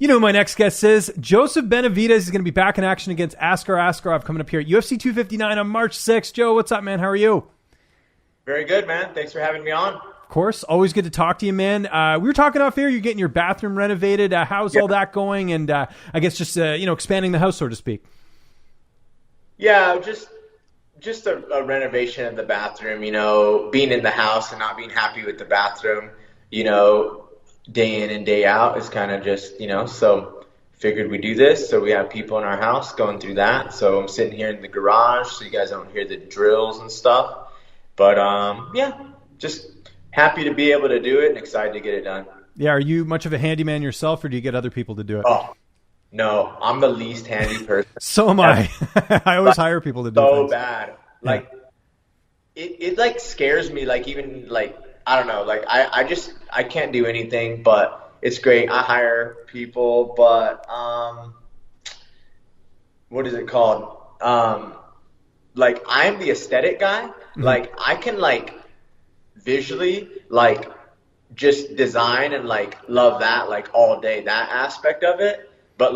You know who my next guest is? Joseph Benavidez is going to be back in action against Askar Askarov coming up here at UFC 259 on March 6th. Joe, what's up, man? How are you? Very good, man. Thanks for having me on. Of course. Always good to talk to you, man. We were talking off here. You're getting your bathroom renovated. How's all that going? And I guess just, expanding the house, so to speak. Yeah, just a renovation of the bathroom, being in the house and not being happy with the bathroom, day in and day out is kind of just, so figured we do this. So we have people in our house going through that. So I'm sitting here in the garage so you guys don't hear the drills and stuff. But, just happy to be able to do it and excited to get it done. Yeah. Are you much of a handyman yourself, or do you get other people to do it? Oh, no, I'm the least handy person. So am I. I always hire people to do so things. Bad. Like, it scares me, I don't know, I can't do anything, but it's great. I hire people, but, what is it called? I'm the aesthetic guy. Mm-hmm. I can, visually, just design and, love that, all day, that aspect of it. But,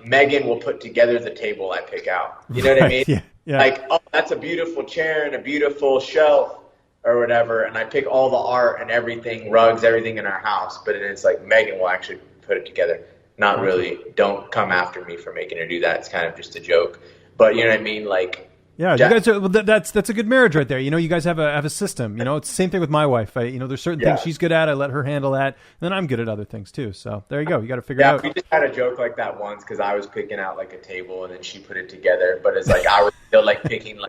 Megan will put together the table I pick out. You know what I mean? Yeah. Oh, that's a beautiful chair and a beautiful shelf or whatever, and I pick all the art and everything, rugs, everything in our house, but it's Megan will actually put it together. Not really. Don't come after me for making her do that. It's kind of just a joke. But you know what I mean? Yeah, you guys are. Well, that's a good marriage right there. You guys have a system. It's the same thing with my wife. There's certain things she's good at. I let her handle that, and then I'm good at other things too. So there you go. You got to figure it out. We just had a joke like that once because I was picking out a table and then she put it together. But it's I was still picking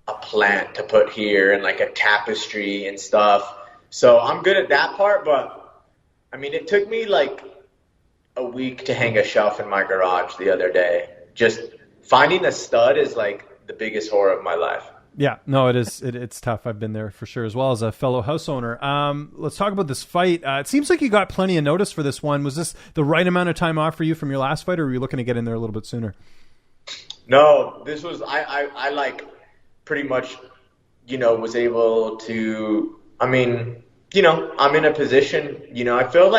a plant to put here and a tapestry and stuff. So I'm good at that part. But I mean, it took me a week to hang a shelf in my garage the other day. Just finding a stud is the biggest horror of my life. Yeah, no, it is. It's tough. I've been there for sure, as well as a fellow house owner. Let's talk about this fight. It seems like you got plenty of notice for this one. Was this the right amount of time off for you from your last fight, or were you looking to get in there a little bit sooner? No, this was, I pretty much, was able to, I'm in a position, I feel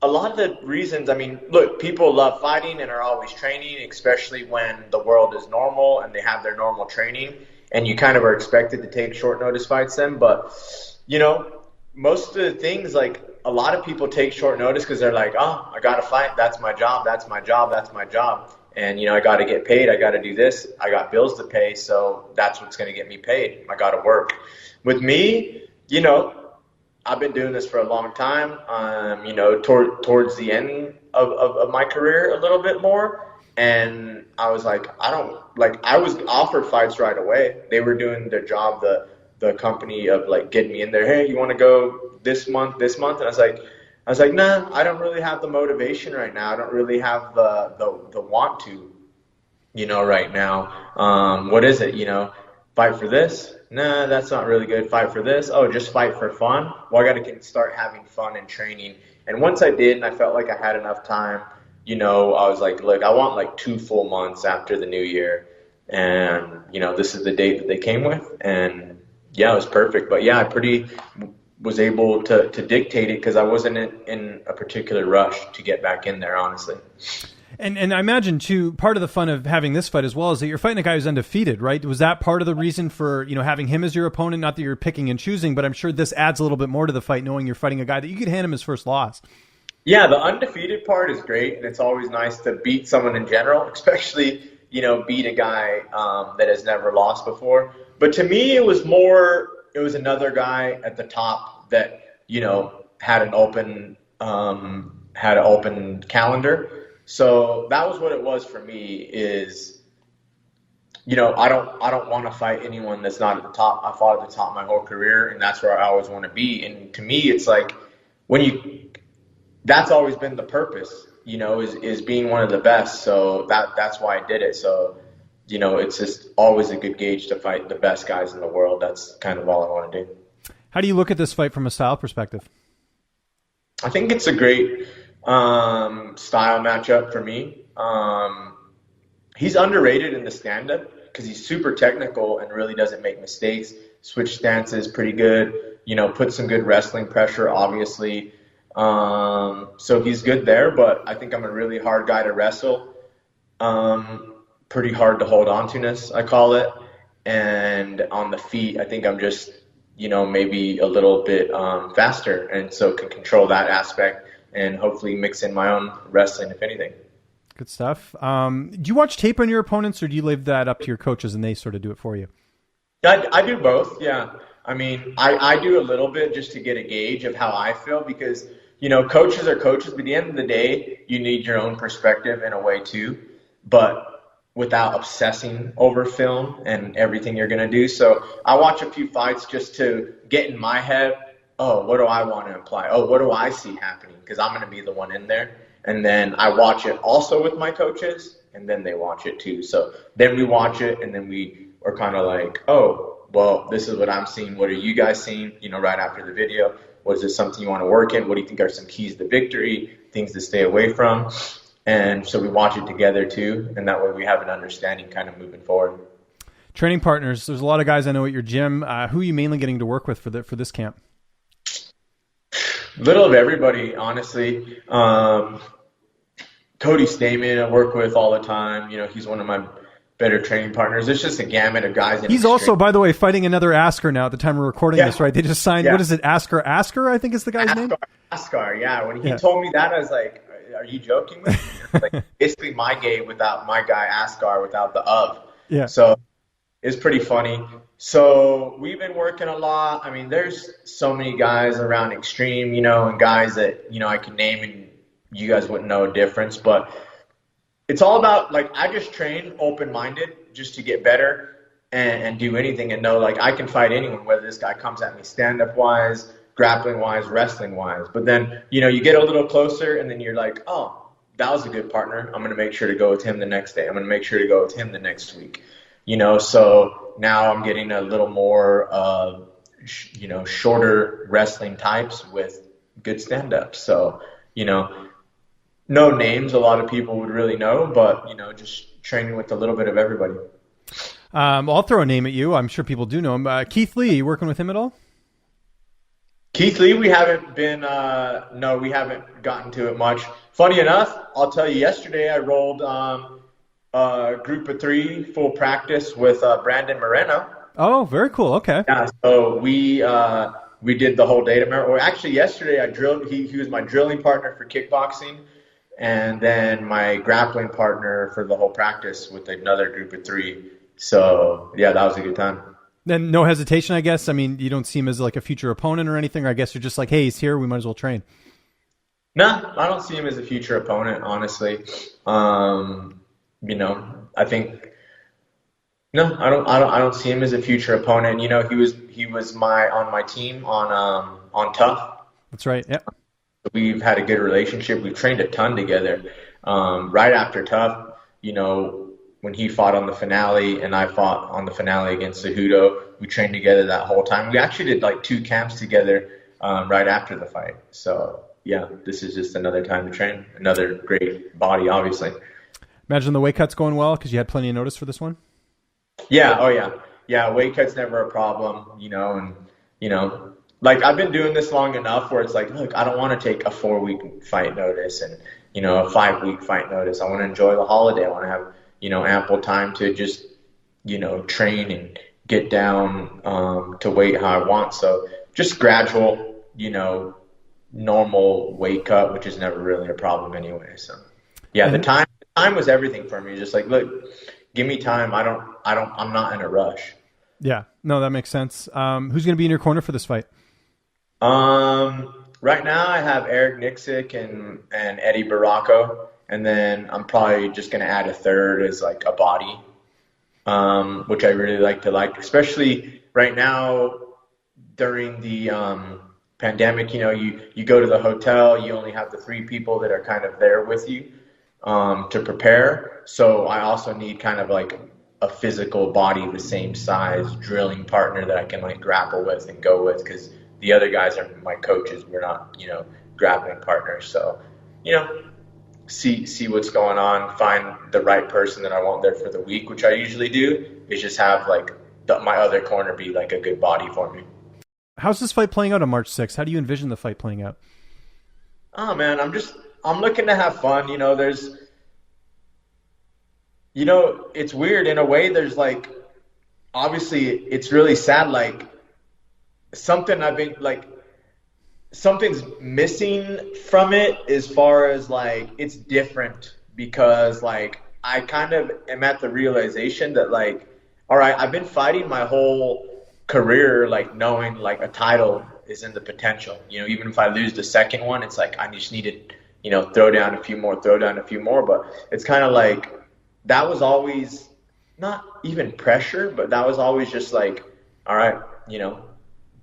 a lot of the reasons, look, people love fighting and are always training, especially when the world is normal and they have their normal training, and you kind of are expected to take short notice fights then. But, most of the things, a lot of people take short notice because they're I got to fight. That's my job. That's my job. That's my job. And, I got to get paid. I got to do this. I got bills to pay. So that's what's going to get me paid. I got to work. With me, I've been doing this for a long time, towards the end of my career a little bit more. And I was I was offered fights right away. They were doing their job, the company of getting me in there. Hey, you want to go this month? And I was like, nah, I don't really have the motivation right now. I don't really have the want to, right now. What is it? Fight for this? Nah, that's not really good. Fight for this? Oh, just fight for fun? Well, I got to start having fun and training. And once I did, and I felt like I had enough time, I was look, I want 2 full months after the new year. And, this is the date that they came with. And, yeah, it was perfect. But, yeah, I pretty was able to dictate it because I wasn't in a particular rush to get back in there, honestly. And I imagine, too, part of the fun of having this fight as well is that you're fighting a guy who's undefeated, right? Was that part of the reason for, having him as your opponent? Not that you're picking and choosing, but I'm sure this adds a little bit more to the fight, knowing you're fighting a guy that you could hand him his first loss. Yeah, the undefeated part is great, and it's always nice to beat someone in general, especially, beat a guy that has never lost before. But to me, it was another guy at the top that, had an open calendar. So that was what it was for me is, I don't want to fight anyone that's not at the top. I fought at the top my whole career, and that's where I always want to be. And to me, it's that's always been the purpose, is being one of the best. So that's why I did it. So, it's just always a good gauge to fight the best guys in the world. That's kind of all I want to do. How do you look at this fight from a style perspective? I think it's a great style matchup for me. He's underrated in the stand-up because he's super technical and really doesn't make mistakes. Switch stances pretty good. Put some good wrestling pressure, obviously. So he's good there, but I think I'm a really hard guy to wrestle. Pretty hard to hold on to, I call it. And on the feet, I think I'm just, maybe a little bit faster, and so can control that aspect and hopefully mix in my own wrestling, if anything. Good stuff. Do you watch tape on your opponents, or do you leave that up to your coaches and they sort of do it for you? I do both, yeah. I mean, I do a little bit just to get a gauge of how I feel because, coaches are coaches, but at the end of the day, you need your own perspective in a way too, but without obsessing over film and everything you're going to do. So I watch a few fights just to get in my head, oh, what do I want to imply? Oh, what do I see happening? Because I'm going to be the one in there. And then I watch it also with my coaches, and then they watch it too. So then we watch it, and then we are kind of like, oh, well, this is what I'm seeing. What are you guys seeing, right after the video? Was this something you want to work in? What do you think are some keys to victory, things to stay away from? And so we watch it together too, and that way we have an understanding kind of moving forward. Training partners. There's a lot of guys I know at your gym. Who are you mainly getting to work with for this camp? Little of everybody, honestly. Cody Stamen I work with all the time. He's one of my better training partners. It's just a gamut of guys. He's also, by the way, fighting another Askar now at the time we're recording this, right? They just signed, what is it, Askar Askarov, I think is the guy's name? Askar, yeah. When he told me that, I was like, are you joking with me? Like, basically my game without my guy Askar, without the of. Yeah. So it's pretty funny. So we've been working a lot. I mean, there's so many guys around Extreme, and guys that, I can name and you guys wouldn't know a difference. But it's all about, I just train open-minded just to get better and do anything and know, I can fight anyone, whether this guy comes at me stand-up-wise, grappling-wise, wrestling-wise. But then, you get a little closer, and then you're like, oh, that was a good partner. I'm going to make sure to go with him the next day. I'm going to make sure to go with him the next week. So now I'm getting a little more, shorter wrestling types with good stand-ups. So, no names a lot of people would really know, but, just training with a little bit of everybody. I'll throw a name at you. I'm sure people do know him. Keith Lee, you working with him at all? Keith Lee, we haven't been, no, we haven't gotten to it much. Funny enough, I'll tell you, yesterday I rolled group of 3 full practice with Brandon Moreno. Oh, very cool. Okay. Yeah, so we did the whole day tomorrow. Or actually, yesterday I drilled. He was my drilling partner for kickboxing, and then my grappling partner for the whole practice with another group of 3. So yeah, that was a good time. Then no hesitation, I guess. I mean, you don't see him as like a future opponent or anything, or I guess you're just like, hey, he's here, we might as well train. No, I don't see him as a future opponent, honestly. I think no, I don't see him as a future opponent. He was on my team on Tough. That's right. Yeah. We've had a good relationship. We've trained a ton together. Right after Tough, when he fought on the finale and I fought on the finale against Cejudo, we trained together that whole time. We actually did 2 camps together right after the fight. So yeah, this is just another time to train. Another great body, obviously. Imagine the weight cut's going well because you had plenty of notice for this one. Yeah. Oh yeah. Yeah. Weight cut's never a problem, I've been doing this long enough where it's like, look, I don't want to take a 4-week fight notice and, a 5-week fight notice. I want to enjoy the holiday. I want to have, ample time to just, train and get down to weight how I want. So just gradual, normal weight cut, which is never really a problem anyway. So yeah, the time was everything for me. Just look, give me time. I'm not in a rush. Yeah, no, that makes sense. Who's going to be in your corner for this fight? Right now I have Eric Nixick and Eddie Baracco, and then I'm probably just going to add a third as a body, which I really like, especially right now during the pandemic. You go to the hotel, you only have the 3 people that are kind of there with you to prepare. So I also need kind of a physical body the same size drilling partner that I can grapple with and go with, because the other guys are my coaches. We're not, grappling partners. So, see what's going on, find the right person that I want there for the week, which I usually do, is just have my other corner be a good body for me. How's this fight playing out on March 6th? How do you envision the fight playing out? Oh man, I'm looking to have fun. It's weird in a way. There's like, obviously it's really sad. Like something I've been like, something's missing from it as far as like, it's different because like, I kind of am at the realization that like, all right, I've been fighting my whole career, like knowing like a title is in the potential. Even if I lose the second one, it's like I just need to, throw down a few more. But it's kind of like that was always not even pressure, but that was always just like, all right,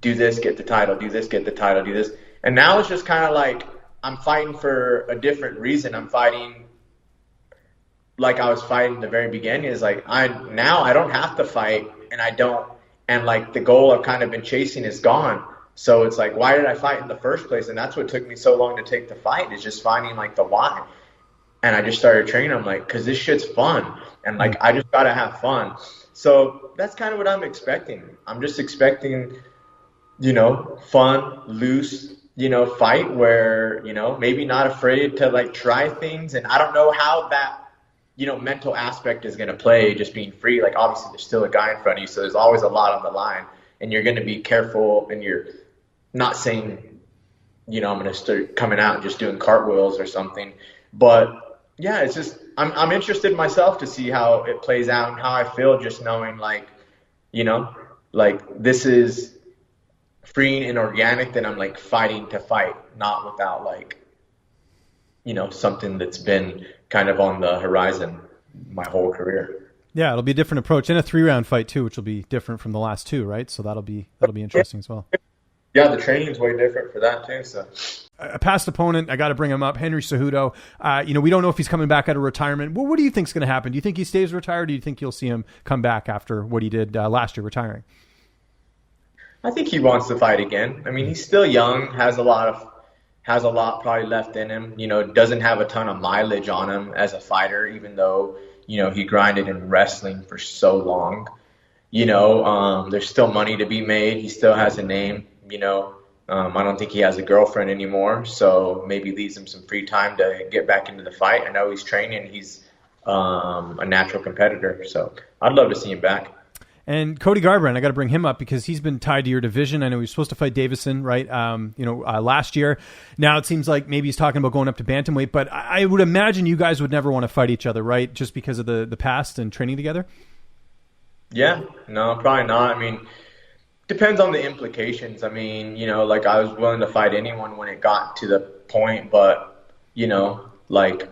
do this, get the title, do this, get the title, do this. And now it's just kind of like I'm fighting for a different reason. I'm fighting like I was fighting in the very beginning. Is like I don't have to fight, and like the goal I've kind of been chasing is gone. So it's like, why did I fight in the first place? And that's what took me so long to take the fight, is just finding like the why. And I just started training. I'm like, because this shit's fun. And like, I just got to have fun. So that's kind of what I'm expecting. I'm just expecting, fun, loose, fight where, maybe not afraid to like try things. And I don't know how that, mental aspect is going to play, just being free. Like obviously there's still a guy in front of you. So there's always a lot on the line, and you're going to be careful, and you're not saying, I'm going to start coming out and just doing cartwheels or something. But yeah, it's just, I'm interested myself to see how it plays out and how I feel, just knowing like, like this is freeing and organic, that I'm like fighting to fight, not without like, something that's been kind of on the horizon my whole career. Yeah, it'll be a different approach, and a 3-round fight too, which will be different from the last 2, right? So that'll be interesting as well. Yeah, the training's way different for that too. So a past opponent, I got to bring him up, Henry Cejduo. We don't know if he's coming back out of retirement. What do you think's going to happen? Do you think he stays retired? Or do you think you'll see him come back after what he did last year, retiring? I think he wants to fight again. I mean, he's still young, has a lot probably left in him. Doesn't have a ton of mileage on him as a fighter, even though he grinded in wrestling for so long. There's still money to be made. He still has a name. I don't think he has a girlfriend anymore, so maybe leaves him some free time to get back into the fight. I know he's training. He's a natural competitor, so I'd love to see him back. And Cody Garbrandt, I got to bring him up because he's been tied to your division. I know he was supposed to fight Davison, right? Last year. Now it seems like maybe he's talking about going up to bantamweight, but I would imagine you guys would never want to fight each other, right? Just because of the past and training together. Yeah, no, probably not. I mean, depends on the implications. I mean, like I was willing to fight anyone when it got to the point, but like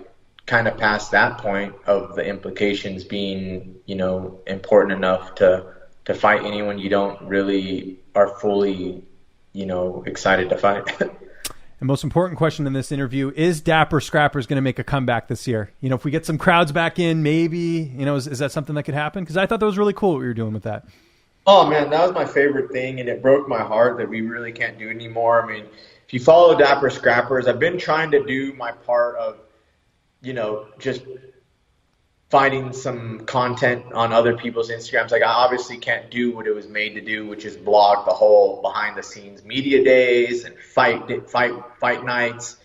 kind of past that point of the implications being, important enough to fight anyone you don't really are fully, excited to fight. And most important question in this interview, is Dapper Scrappers going to make a comeback this year? If we get some crowds back in, maybe, is that something that could happen? Because I thought that was really cool what you were doing with that. Oh man, that was my favorite thing, and it broke my heart that we really can't do it anymore. I mean, if you follow Dapper Scrappers, I've been trying to do my part of, just finding some content on other people's Instagrams. Like I obviously can't do what it was made to do, which is blog the whole behind the scenes media days and fight nights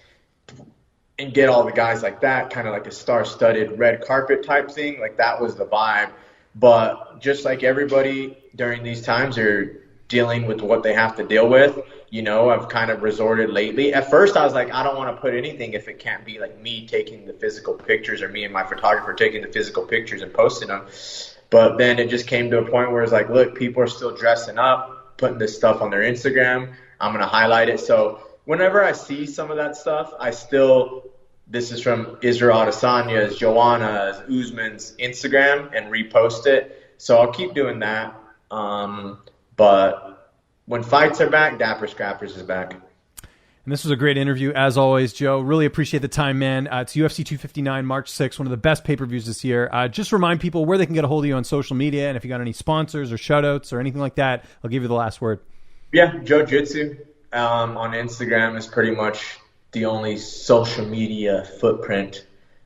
and get all the guys like that, kind of like a star-studded red carpet type thing. Like that was the vibe. But just like everybody during these times are dealing with what they have to deal with, I've kind of resorted lately. At first I was like, I don't want to put anything if it can't be like me taking the physical pictures or me and my photographer taking the physical pictures and posting them. But then it just came to a point where it's like, look, people are still dressing up, putting this stuff on their Instagram. I'm going to highlight it. So whenever I see some of that stuff, this is from Israel Adesanya's, Joanna's, Usman's Instagram, and repost it. So I'll keep doing that. But when fights are back, Dapper Scrappers is back. And this was a great interview, as always, Joe. Really appreciate the time, man. It's UFC 259, March 6th, one of the best pay-per-views this year. Just remind people where they can get a hold of you on social media, and if you got any sponsors or shout-outs or anything like that, I'll give you the last word. Yeah, Joe Jitsu on Instagram is pretty much the only social media footprint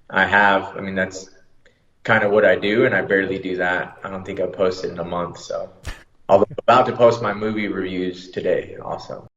I have. I mean, that's kind of what I do, and I barely do that. I don't think I posted in a month, so I'm about to post my movie reviews today also.